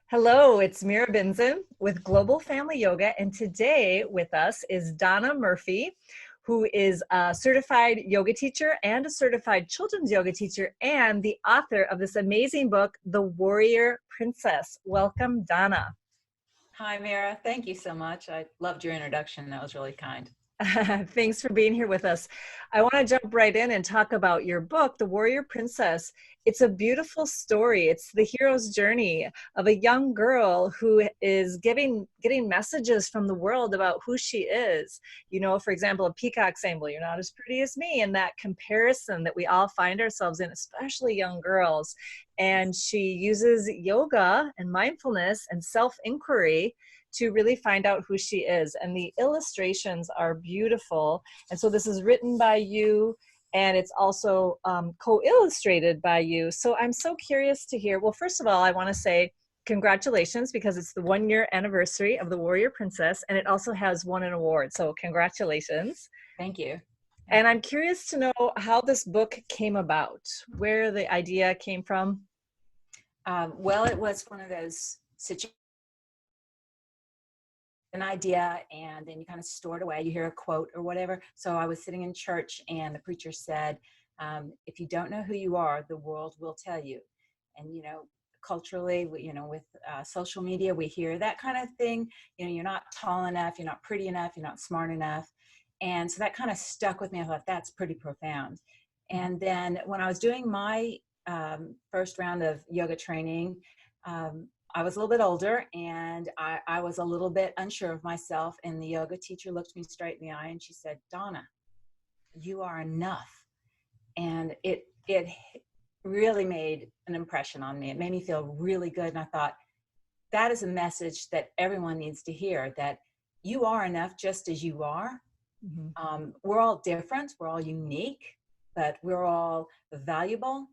Hello, it's Mira Binzen with Global Family Yoga, and today with us is Donna Murphy, who is a certified yoga teacher and a certified children's yoga teacher, and the author of this amazing book, The Warrior Princess. Welcome, Donna. Hi, Mira. Thank you so much. I loved your introduction. That was really kind. Thanks for being here with us. I want to jump right in and talk about your book, The Warrior Princess. It's a beautiful story. It's the hero's journey of a young girl who is getting messages from the world about who she is. You know, for example, a peacock saying, "Well, you're not as pretty as me," and that comparison that we all find ourselves in, especially young girls. And she uses yoga and mindfulness and self-inquiry to really find out who she is. And the illustrations are beautiful. And so this is written by you, and it's also co-illustrated by you. So I'm so curious to hear. Well, first of all, I want to say congratulations, because it's the 1 year anniversary of The Warrior Princess, and it also has won an award. So congratulations. Thank you. And I'm curious to know how this book came about, where the idea came from. Well, it was one of those situations, an idea, and then you kind of store it away. You hear a quote or whatever. So I was sitting in church, and the preacher said, if you don't know who you are, the world will tell you. And, culturally, with social media, we hear that kind of thing. You're not tall enough, you're not pretty enough, you're not smart enough. And so that kind of stuck with me. I thought, that's pretty profound. And then when I was doing my first round of yoga training, I was a little bit older, and I was a little bit unsure of myself. And the yoga teacher looked me straight in the eye and she said, "Donna, you are enough." And it really made an impression on me. It made me feel really good. And I thought, that is a message that everyone needs to hear, that you are enough just as you are. We're all different, we're all unique, but we're all valuable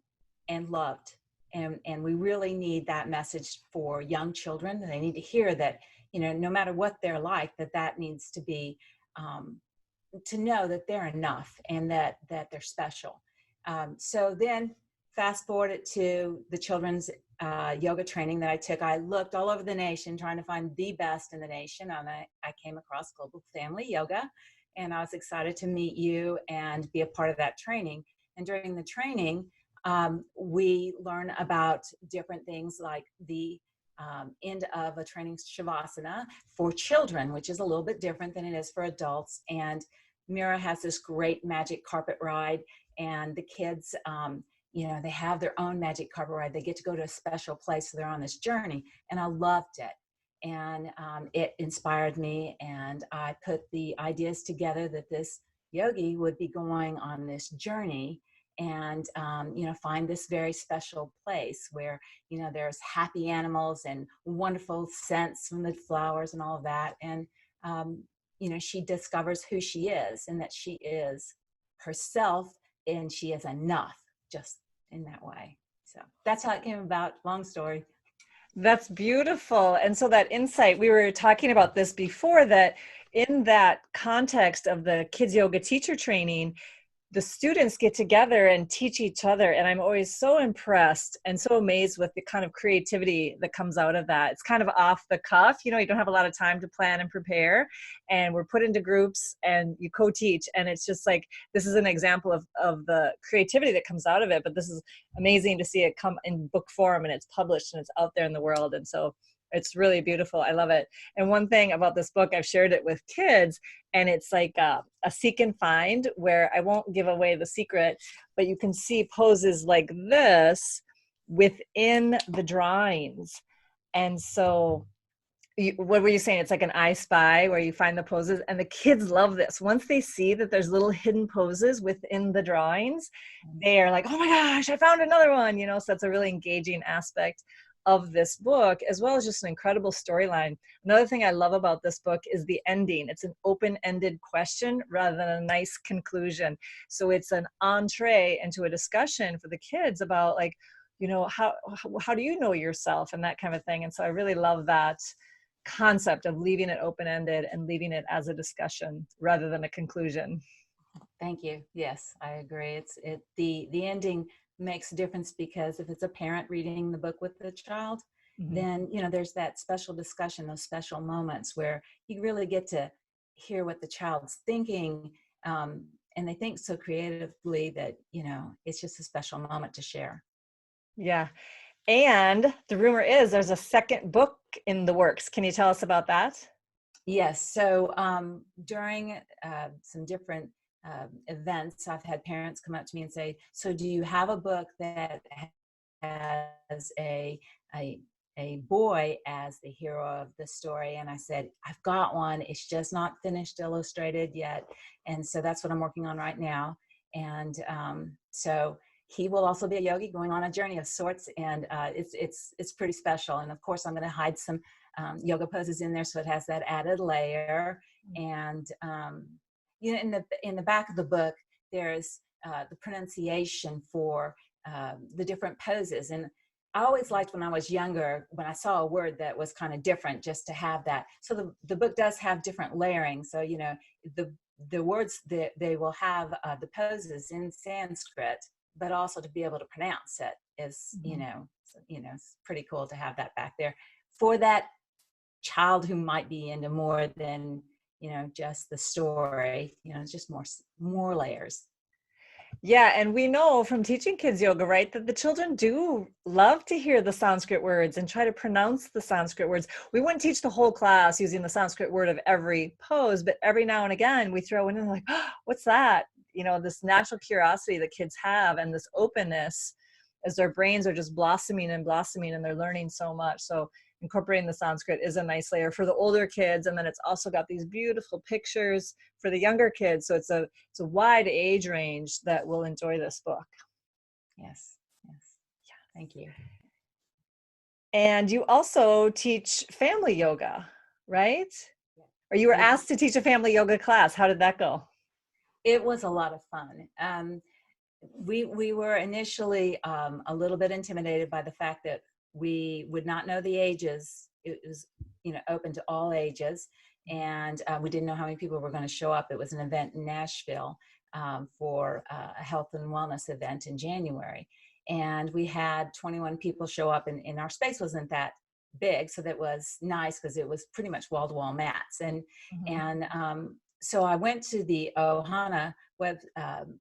and loved. And we really need that message for young children. They need to hear that, no matter what they're like, that needs to be, to know that they're enough and that they're special. So then fast forward it to the children's yoga training that I took. I looked all over the nation trying to find the best in the nation, and I came across Global Family Yoga, and I was excited to meet you and be a part of that training. And during the training, we learn about different things, like the end of a training shavasana for children, which is a little bit different than it is for adults. And Mira has this great magic carpet ride, and the kids, they have their own magic carpet ride. They get to go to a special place, so they're on this journey, and I loved it. And it inspired me, and I put the ideas together that this yogi would be going on this journey and find this very special place where there's happy animals and wonderful scents from the flowers and all of that. And she discovers who she is, and that she is herself, and she is enough, just in that way. So that's how it came about. Long story. That's beautiful. And so that insight, we were talking about this before, that in that context of the kids yoga teacher training, the students get together and teach each other. And I'm always so impressed and so amazed with the kind of creativity that comes out of that. It's kind of off the cuff, you don't have a lot of time to plan and prepare. And we're put into groups and you co-teach. And it's just like, this is an example of the creativity that comes out of it. But this is amazing to see it come in book form, and it's published and it's out there in the world. And so it's really beautiful. I love it. And one thing about this book, I've shared it with kids, and it's like a seek and find, where I won't give away the secret, but you can see poses like this within the drawings. And so what were you saying? It's like an I Spy, where you find the poses, and the kids love this. Once they see that there's little hidden poses within the drawings, they are like, "Oh my gosh, I found another one," so that's a really engaging aspect of this book, as well as just an incredible storyline. Another thing I love about this book is the ending. It's an open-ended question rather than a nice conclusion. So it's an entree into a discussion for the kids about, like, how do you know yourself, and that kind of thing. And so I really love that concept of leaving it open-ended and leaving it as a discussion rather than a conclusion. Thank you. Yes, I agree. The ending makes a difference, because if it's a parent reading the book with the child, Mhm. then, there's that special discussion, those special moments where you really get to hear what the child's thinking. And they think so creatively that, it's just a special moment to share. Yeah. And the rumor is there's a second book in the works. Can you tell us about that? Yes. So during some different events, I've had parents come up to me and say, "So, do you have a book that has a a boy as the hero of the story?" And I said, "I've got one. It's just not finished illustrated yet, and so that's what I'm working on right now." And so he will also be a yogi going on a journey of sorts, and it's pretty special. And of course, I'm going to hide some yoga poses in there, so it has that added layer. And in the back of the book, there's the pronunciation for the different poses. And I always liked when I was younger, when I saw a word that was kind of different, just to have that. So the book does have different layering. So the words that they will have the poses in Sanskrit, but also to be able to pronounce it is it's pretty cool to have that back there for that child who might be into more than just the story. It's just more layers. Yeah, and we know from teaching kids yoga, right, that the children do love to hear the Sanskrit words and try to pronounce the Sanskrit words. We wouldn't teach the whole class using the Sanskrit word of every pose, but every now and again we throw in and like, oh, what's that? This natural curiosity that kids have and this openness as their brains are just blossoming and blossoming and they're learning so much. So incorporating the Sanskrit is a nice layer for the older kids. And then it's also got these beautiful pictures for the younger kids. So it's a wide age range that will enjoy this book. Yes. Yeah. Thank you. And you also teach family yoga, right? Or you were We asked to teach a family yoga class. How did that go? It was a lot of fun. We were initially a little bit intimidated by the fact that we would not know the ages. It was open to all ages, and we didn't know how many people were going to show up. It was an event in Nashville for a health and wellness event in January, and we had 21 people show up, and our space wasn't that big, so that was nice because it was pretty much wall-to-wall mats. And so I went to the Ohana web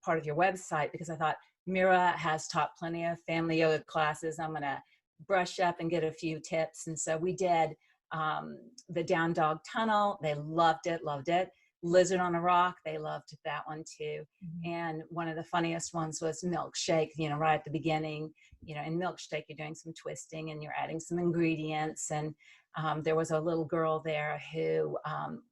part of your website because I thought Mira has taught plenty of family yoga classes. I'm going to brush up and get a few tips. And so we did the down dog tunnel. They loved it. Lizard on a rock. They loved that one too. And one of the funniest ones was milkshake, right at the beginning. In milkshake, you're doing some twisting and you're adding some ingredients. And there was a little girl there who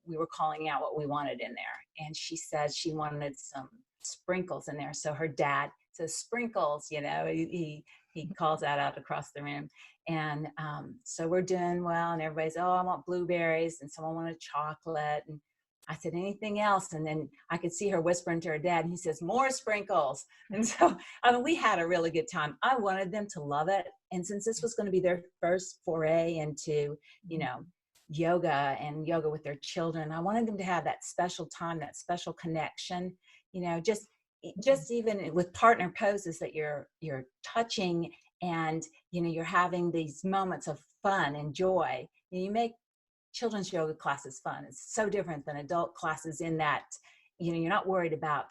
we were calling out what we wanted in there. And she said she wanted some sprinkles in there. So her dad says, "Sprinkles," he calls that out across the room. And so we're doing well, and everybody's, "Oh, I want blueberries," and someone wanted chocolate. And I said, "Anything else?" And then I could see her whispering to her dad, and he says, "More sprinkles." And so, we had a really good time. I wanted them to love it. And since this was going to be their first foray into, yoga and yoga with their children, I wanted them to have that special time, that special connection, just even with partner poses that you're touching, and, you're having these moments of fun and joy. You make children's yoga classes fun. It's so different than adult classes in that, you're not worried about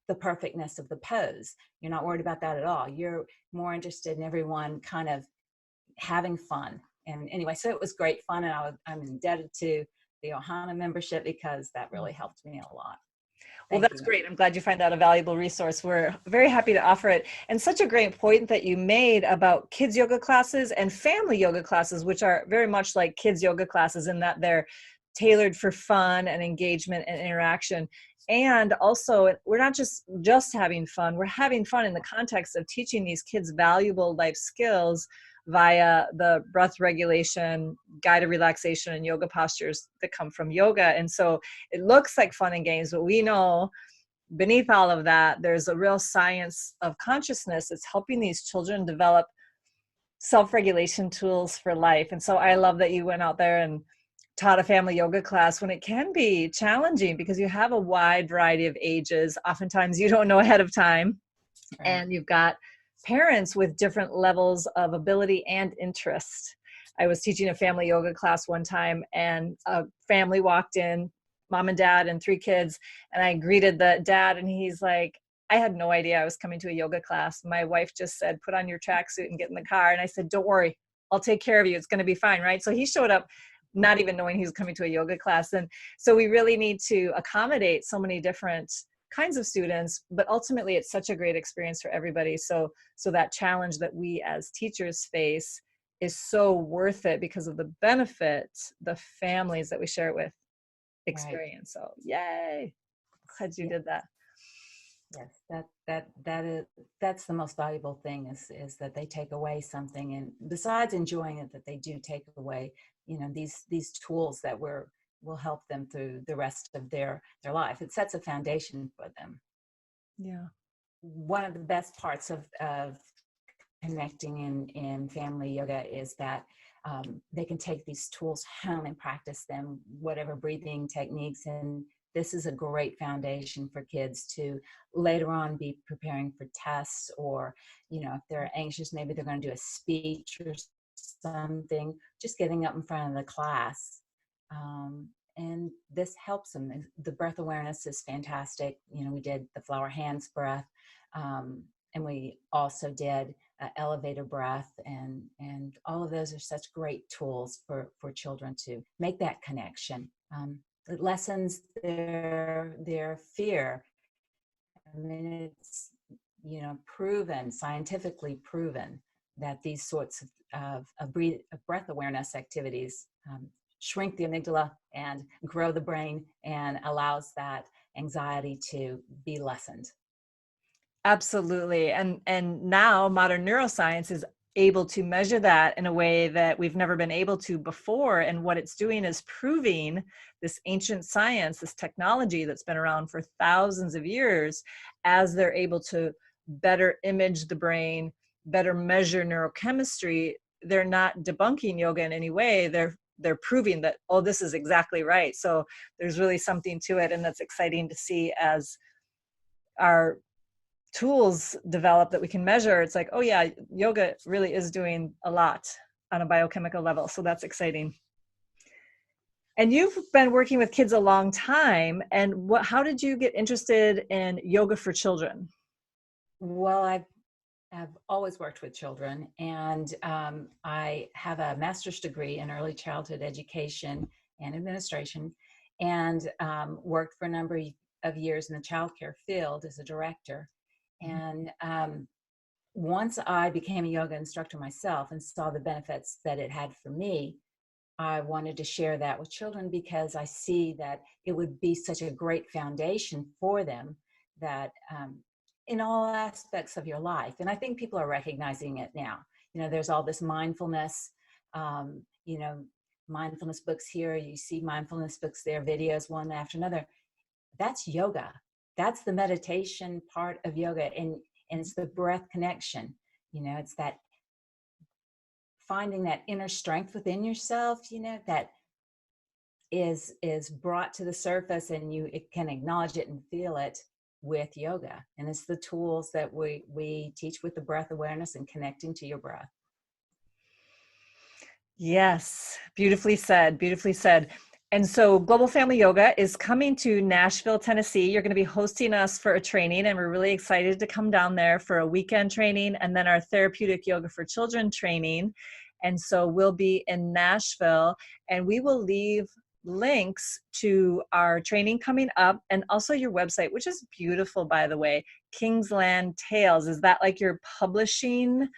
the perfectness of the pose. You're not worried about that at all. You're more interested in everyone kind of having fun. And anyway, so it was great fun. And I'm indebted to the Ohana membership because that really helped me a lot. Well, Thank that's you. great. I'm glad you find that a valuable resource. We're very happy to offer it. And such a great point that you made about kids yoga classes and family yoga classes, which are very much like kids yoga classes in that they're tailored for fun and engagement and interaction. And also, we're not just having fun. We're having fun in the context of teaching these kids valuable life skills via the breath regulation, guided relaxation, and yoga postures that come from yoga. And so it looks like fun and games, but we know beneath all of that, there's a real science of consciousness that's helping these children develop self-regulation tools for life. And so I love that you went out there and taught a family yoga class when it can be challenging because you have a wide variety of ages. Oftentimes you don't know ahead of time. Right. And you've got parents with different levels of ability and interest. I was teaching a family yoga class one time, and a family walked in, mom and dad and 3 kids, and I greeted the dad, and he's like, I had no idea I was coming to a yoga class. My wife just said, put on your tracksuit and get in the car. And I said, don't worry, I'll take care of you. It's going to be fine, right? So he showed up not even knowing he was coming to a yoga class. And so we really need to accommodate so many different kinds of students, but ultimately it's such a great experience for everybody. So that challenge that we as teachers face is so worth it because of the benefit the families that we share it with experience. Right. So yay, glad you did that. Yes, that's the most valuable thing is that they take away something, and besides enjoying it, that they do take away, these tools that will help them through the rest of their life. It sets a foundation for them. Yeah. One of the best parts of connecting in family yoga is that they can take these tools home and practice them, whatever breathing techniques, and this is a great foundation for kids to later on be preparing for tests, or, if they're anxious, maybe they're going to do a speech or something, just getting up in front of the class. And this helps them. The breath awareness is fantastic. We did the flower hands breath, and we also did elevator breath, and all of those are such great tools for children to make that connection. It lessens their fear. I mean, it's proven, scientifically proven, that these sorts of breath awareness activities shrink the amygdala and grow the brain and allows that anxiety to be lessened. Absolutely. And now modern neuroscience is able to measure that in a way that we've never been able to before. And what it's doing is proving this ancient science, this technology that's been around for thousands of years, as they're able to better image the brain, better measure neurochemistry. They're not debunking yoga in any way. They're proving that, oh, this is exactly right. So there's really something to it. And that's exciting to see as our tools develop that we can measure. It's like, oh yeah, yoga really is doing a lot on a biochemical level. So that's exciting. And you've been working with kids a long time. And how did you get interested in yoga for children? Well, I've always worked with children, and I have a master's degree in early childhood education and administration, and worked for a number of years in the childcare field as a director. And once I became a yoga instructor myself and saw the benefits that it had for me, I wanted to share that with children because I see that it would be such a great foundation for them, that in all aspects of your life. And I think people are recognizing it now. There's all this mindfulness, mindfulness books here, you see mindfulness books there, videos one after another. That's yoga. That's the meditation part of yoga. And it's the breath connection. It's that finding that inner strength within yourself, that is brought to the surface, and it can acknowledge it and feel it with yoga. And it's the tools that we teach with the breath awareness and connecting to your breath. Yes, beautifully said, beautifully said. And so Global Family Yoga is coming to Nashville, Tennessee. You're going to be hosting us for a training, and we're really excited to come down there for a weekend training and then our therapeutic yoga for children training. And so we'll be in Nashville, and we will leave links to our training coming up and also your website, which is beautiful, by the way, Kingsland Tales. Is that like your publishing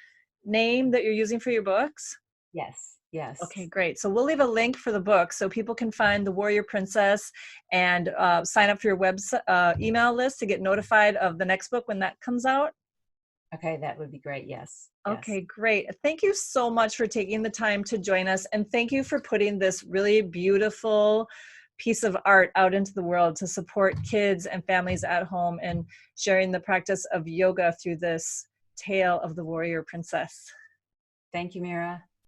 name that you're using for your books? Yes. Yes. Okay, great. So we'll leave a link for the book so people can find The Warrior Princess and sign up for your email list to get notified of the next book when that comes out. Okay, that would be great. Yes. Okay, great. Thank you so much for taking the time to join us. And thank you for putting this really beautiful piece of art out into the world to support kids and families at home and sharing the practice of yoga through this tale of the Warrior Princess. Thank you, Mira.